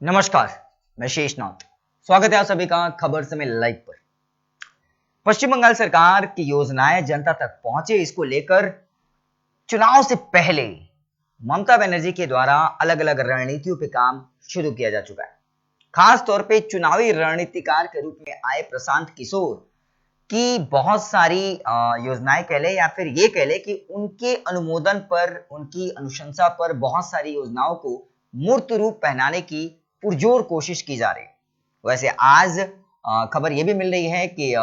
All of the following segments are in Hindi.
नमस्कार, मैं शेषनाथ। स्वागत है आप सभी का खबर समय लाइव पर। पश्चिम बंगाल सरकार की योजनाएं जनता तक पहुंचे, इसको लेकर चुनाव से पहले ममता बनर्जी के द्वारा अलग अलग रणनीतियों पे काम शुरू किया जा चुका है। खास तौर पे चुनावी रणनीतिकार के रूप में आए प्रशांत किशोर की बहुत सारी योजनाएं कह ले या फिर ये कह ले कि उनके अनुमोदन पर, उनकी अनुशंसा पर बहुत सारी योजनाओं को मूर्त रूप पहनाने की पुरजोर कोशिश की जा रही है। वैसे आज खबर यह भी मिल रही है कि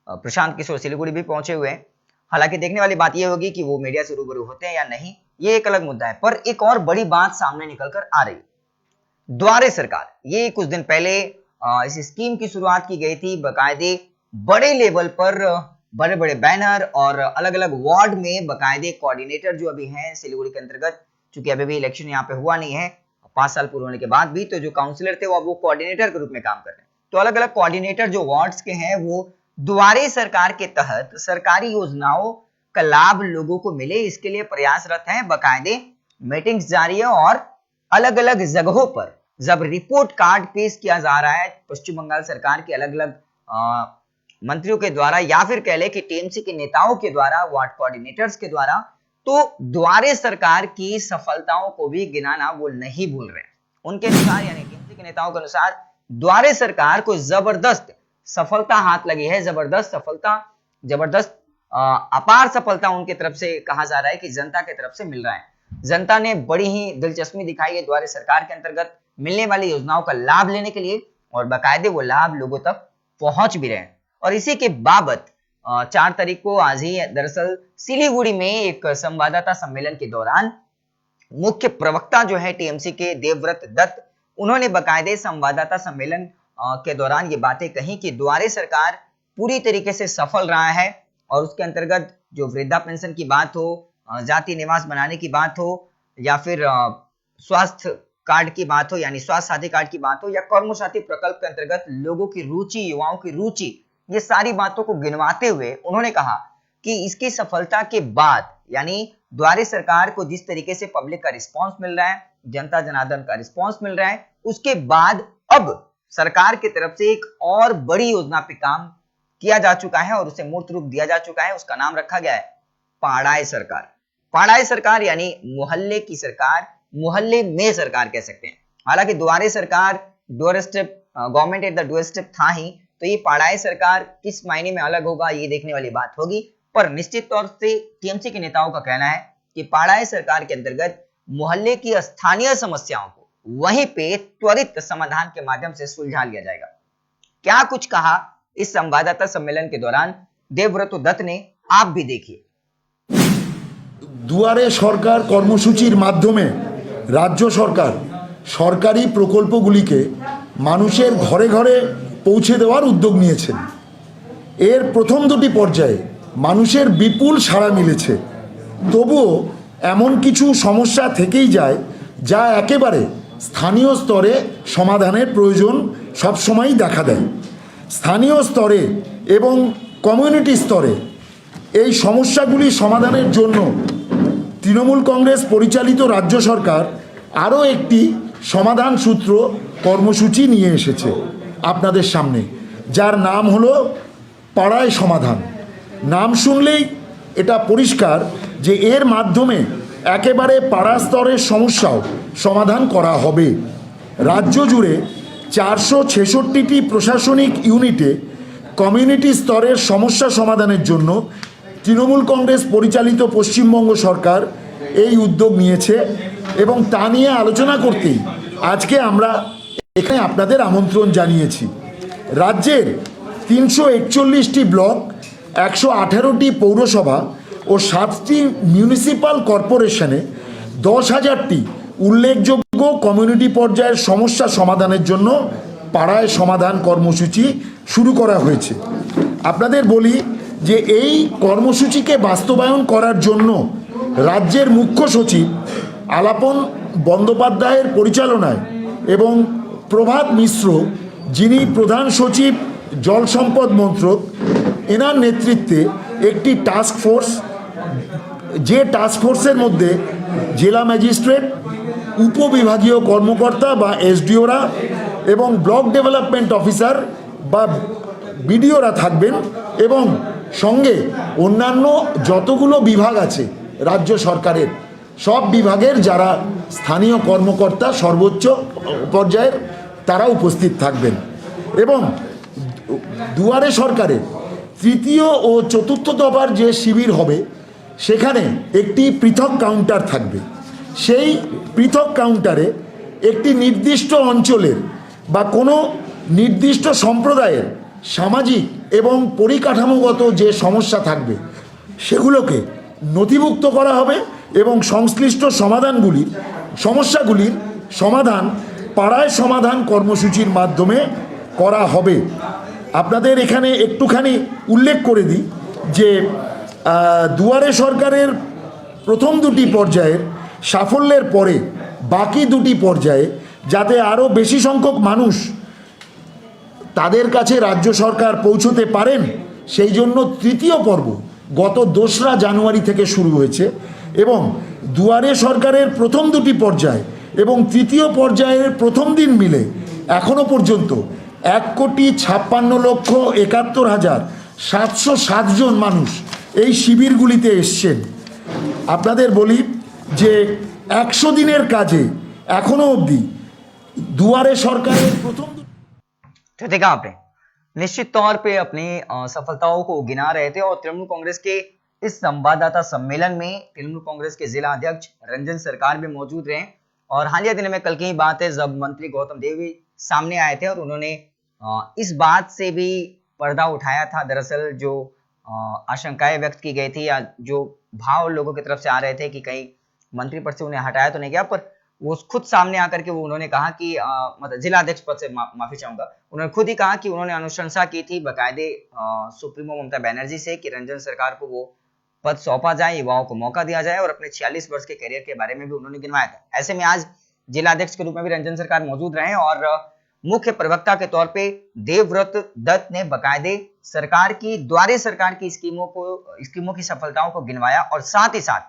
प्रशांत किशोर सिलीगुड़ी भी पहुंचे हुए हैं। हालांकि देखने वाली बात यह होगी कि वो मीडिया से रूबरू होते हैं या नहीं, ये एक अलग मुद्दा है। पर एक और बड़ी बात सामने निकलकर आ रही है। द्वारे सरकार, ये कुछ दिन पहले इस स्कीम की शुरुआत की गई थी। बाकायदे बड़े लेवल पर बड़े बड़े बैनर और अलग अलग वार्ड में बाकायदे कोऑर्डिनेटर जो अभी हैं सिलीगुड़ी के अंतर्गत, चूंकि अभी भी इलेक्शन यहाँ पे हुआ नहीं है 5 साल पूरे होने के बाद भी, तो जो काउंसलर थे वो कोऑर्डिनेटर के रूप में काम कर रहे हैं। तो अलग अलग कोऑर्डिनेटर जो वार्ड्स के हैं वो द्वारे सरकार के तहत सरकारी योजनाओं का लाभ लोगों को मिले, इसके लिए प्रयासरत हैं। बाकायदे मीटिंग्स जारी है और अलग अलग जगहों पर जब रिपोर्ट कार्ड पेश किया जा रहा है पश्चिम बंगाल सरकार के अलग अलग मंत्रियों के द्वारा या फिर कह ले कि टीएमसी के नेताओं के द्वारा, वार्ड कोऑर्डिनेटर्स के द्वारा, तो द्वारे सरकार की सफलताओं को भी गिनाना वो नहीं भूल रहे। उनके अनुसार, यानी टीएमसी के नेताओं के अनुसार, द्वारे सरकार को जबरदस्त सफलता हाथ लगी है। जबरदस्त सफलता, जबरदस्त अपार सफलता उनके तरफ से कहा जा रहा है कि जनता की तरफ से मिल रहा है। जनता ने बड़ी ही दिलचस्पी दिखाई है द्वारे सरकार के अंतर्गत मिलने वाली योजनाओं का लाभ लेने के लिए, और बाकायदे वो लाभ लोगों तक पहुंच भी रहे हैं। और इसी के बाबत 4 तारीख को आज ही दरअसल सिलीगुड़ी में एक संवाददाता सम्मेलन के दौरान मुख्य प्रवक्ता जो है टीएमसी के देवव्रत दत्त, उन्होंने बाकायदे संवाददाता सम्मेलन के दौरान ये बातें कही कि द्वारे सरकार पूरी तरीके से सफल रहा है। और उसके अंतर्गत जो वृद्धा पेंशन की बात हो, जाति निवास बनाने की बात हो, या फिर स्वास्थ्य कार्ड की बात हो, यानी स्वास्थ्य साथी कार्ड की बात हो, या कर्मसाथी प्रकल्प के अंतर्गत लोगों की रुचि, युवाओं की रुचि, ये सारी बातों को गिनवाते हुए उन्होंने कहा कि इसकी सफलता के बाद, यानी द्वारे सरकार को जिस तरीके से पब्लिक का रिस्पांस मिल रहा है, जनता जनार्दन का रिस्पांस मिल रहा है, उसके बाद अब सरकार की तरफ से एक और बड़ी योजना पे काम किया जा चुका है और उसे मूर्त रूप दिया जा चुका है। उसका नाम रखा गया है पाड़ाई सरकार। पाड़ाई सरकार यानी मोहल्ले की सरकार, मोहल्ले में सरकार कह सकते हैं। हालांकि द्वारे सरकार door step, government at the door step था ही, तो ये पाड़ाई सरकार किस मायने में अलग होगा ये देखने वाली बात होगी। पर निश्चित तौर से टीएमसी के नेताओं का कहना है कि पाड़ाई सरकार के अंतर्गत मोहल्ले की स्थानीय समस्याओं को वहीं पे त्वरित समाधान के माध्यम से सुलझा लिया जाएगा। क्या कुछ कहा इस संवाददाता सम्मेलन के दौरान देवव्रत दत्त ने, आप भी देखिए। दुआरे सरकार কর্মসূচির মাধ্যমে রাজ্য সরকার সরকারি প্রকল্পগুলিকে মানুষের ঘরে ঘরে পৌঁছে দেওয়ার উদ্যোগ নিয়েছেন। এর প্রথম দুটি পর্যায়ে মানুষের বিপুল সাড়া মিলেছে। তবুও এমন কিছু সমস্যা থেকেই যায় যা একেবারে স্থানীয় স্তরে সমাধানের প্রয়োজন সবসময়ই দেখা দেয়। স্থানীয় স্তরে এবং কমিউনিটি স্তরে এই সমস্যাগুলি সমাধানের জন্য তৃণমূল কংগ্রেস পরিচালিত রাজ্য সরকার আরও একটি সমাধান সূত্র কর্মসূচি নিয়ে এসেছে আপনাদের সামনে, যার নাম হলো পাড়ায় সমাধান। নাম শুনলেই এটা পরিষ্কার যে এর মাধ্যমে একেবারে পাড়া স্তরের সমস্যাও সমাধান করা হবে। রাজ্য জুড়ে 466টি প্রশাসনিক ইউনিটে কমিউনিটি স্তরের সমস্যা সমাধানের জন্য তৃণমূল কংগ্রেস পরিচালিত পশ্চিমবঙ্গ সরকার এই উদ্যোগ নিয়েছে এবং তা নিয়ে আলোচনা করতেই আজকে আমরা এখানে আপনাদের আমন্ত্রণ জানিয়েছি। রাজ্যের 341টি ব্লক, 118টি পৌরসভা ও 7টি মিউনিসিপ্যাল কর্পোরেশনে 10,000টি উল্লেখযোগ্য কমিউনিটি পর্যায়ের সমস্যা সমাধানের জন্য পাড়ায় সমাধান কর্মসূচি শুরু করা হয়েছে। আপনাদের বলি যে এই কর্মসূচিকে বাস্তবায়ন করার জন্য রাজ্যের মুখ্য সচিব আলাপন বন্দ্যোপাধ্যায়ের পরিচালনায় এবং প্রভাত মিশ্র, যিনি প্রধান সচিব জল সম্পদ মন্ত্রক, এনার নেতৃত্বে একটি টাস্ক ফোর্স, যে টাস্ক ফোর্সের মধ্যে জেলা ম্যাজিস্ট্রেট, উপবিভাগীয় কর্মকর্তা বা এসডিওরা এবং ব্লক ডেভেলপমেন্ট অফিসার বা বিডিওরা থাকবেন এবং সঙ্গে অন্যান্য যতগুলো বিভাগ আছে রাজ্য সরকারের সব বিভাগের যারা স্থানীয় কর্মকর্তা সর্বোচ্চ পর্যায়ের তারা উপস্থিত থাকবেন। এবং দুয়ারে সরকারের তৃতীয় ও চতুর্থ দফার যে শিবির হবে সেখানে একটি পৃথক কাউন্টার থাকবে। সেই পৃথক কাউন্টারে একটি নির্দিষ্ট অঞ্চলের বা কোনো নির্দিষ্ট সম্প্রদায়ের সামাজিক এবং পরিকাঠামোগত যে সমস্যা থাকবে সেগুলোকে নথিভুক্ত করা হবে এবং সংশ্লিষ্ট সমস্যাগুলির সমাধান পাড়ায় সমাধান কর্মসূচির মাধ্যমে করা হবে। আপনাদের এখানে একটুখানি উল্লেখ করে দিই যে দুয়ারে সরকারের প্রথম দুটি পর্যায়ের সাফল্যের পরে বাকি দুটি পর্যায়ে যাতে আরও বেশি সংখ্যক মানুষ তাদের কাছে রাজ্য সরকার পৌঁছতে পারেন সেই জন্য তৃতীয় পর্ব গত 2রা জানুয়ারি থেকে শুরু হয়েছে এবং দুয়ারে সরকারের প্রথম দুটি পর্যায় এবং তৃতীয় পর্যায়ের প্রথম দিন মিলে এখনো পর্যন্ত 1,56,71,707 জন মানুষ এই শিবিরগুলিতে এসছেন। আপনাদের বলি যে 100 দিনের কাজে এখনো অবধি দুয়ারে সরকারের प्रथम तो देखा आपने निश्चित तौर पे अपनी सफलताओं को गिना रहे थे और तृणमूल कांग्रेस के इस संवाददाता सम्मेलन में तृणमूल कांग्रेस के जिला अध्यक्ष रंजन सरकार भी मौजूद रहे। और हालिया दिनों में कल की ही बात है जब मंत्री गौतम देव भी सामने आए थे और उन्होंने इस बात से भी पर्दा उठाया था। दरअसल जो आशंकाएं व्यक्त की गई थी या जो भाव लोगों की तरफ से आ रहे थे कि कहीं मंत्री पद से उन्हें हटाया तो नहीं गया, पर वो खुद सामने आकर के वो उन्होंने कहा कि मतलब जिला अध्यक्ष पद से माफी चाहूंगा, उन्होंने खुद ही कहा कि उन्होंने अनुशंसा की थी बकायदे सुप्रीमो ममता बनर्जी से कि रंजन सरकार को वो पद सौंपा जाए, युवाओं को मौका दिया जाए। और अपने 46 वर्ष के करियर के बारे में भी उन्होंने गिनवाया था। ऐसे में आज जिला अध्यक्ष के रूप में भी रंजन सरकार मौजूद रहे और मुख्य प्रवक्ता के तौर पे देवव्रत दत्त ने बकायदे सरकार की द्वारे सरकार की स्कीमों की सफलताओं को गिनवाया और साथ ही साथ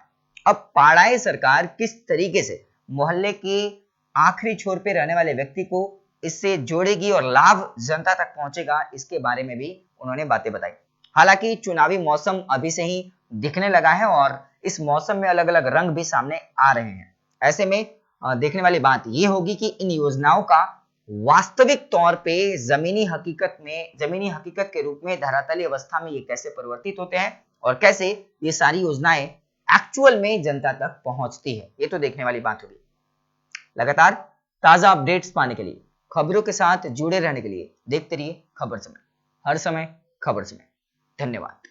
अब पाड़ाई सरकार किस तरीके से मोहल्ले के आखिरी छोर पे रहने वाले व्यक्ति को इससे जोड़ेगी और लाभ जनता तक पहुंचेगा, इसके बारे में भी उन्होंने बातें बताई। हालांकि चुनावी मौसम अभी से ही दिखने लगा है और इस मौसम में अलग अलग रंग भी सामने आ रहे हैं। ऐसे में देखने वाली बात यह होगी कि इन योजनाओं का वास्तविक तौर पे जमीनी हकीकत के रूप में धरातली अवस्था में ये कैसे परिवर्तित होते हैं और कैसे ये सारी योजनाएं एक्चुअल में जनता तक पहुंचती है, ये तो देखने वाली बात होगी। लगातार ताजा अपडेट्स पाने के लिए, खबरों के साथ जुड़े रहने के लिए देखते रहिए खबर समय, हर समय खबर समय। धन्यवाद।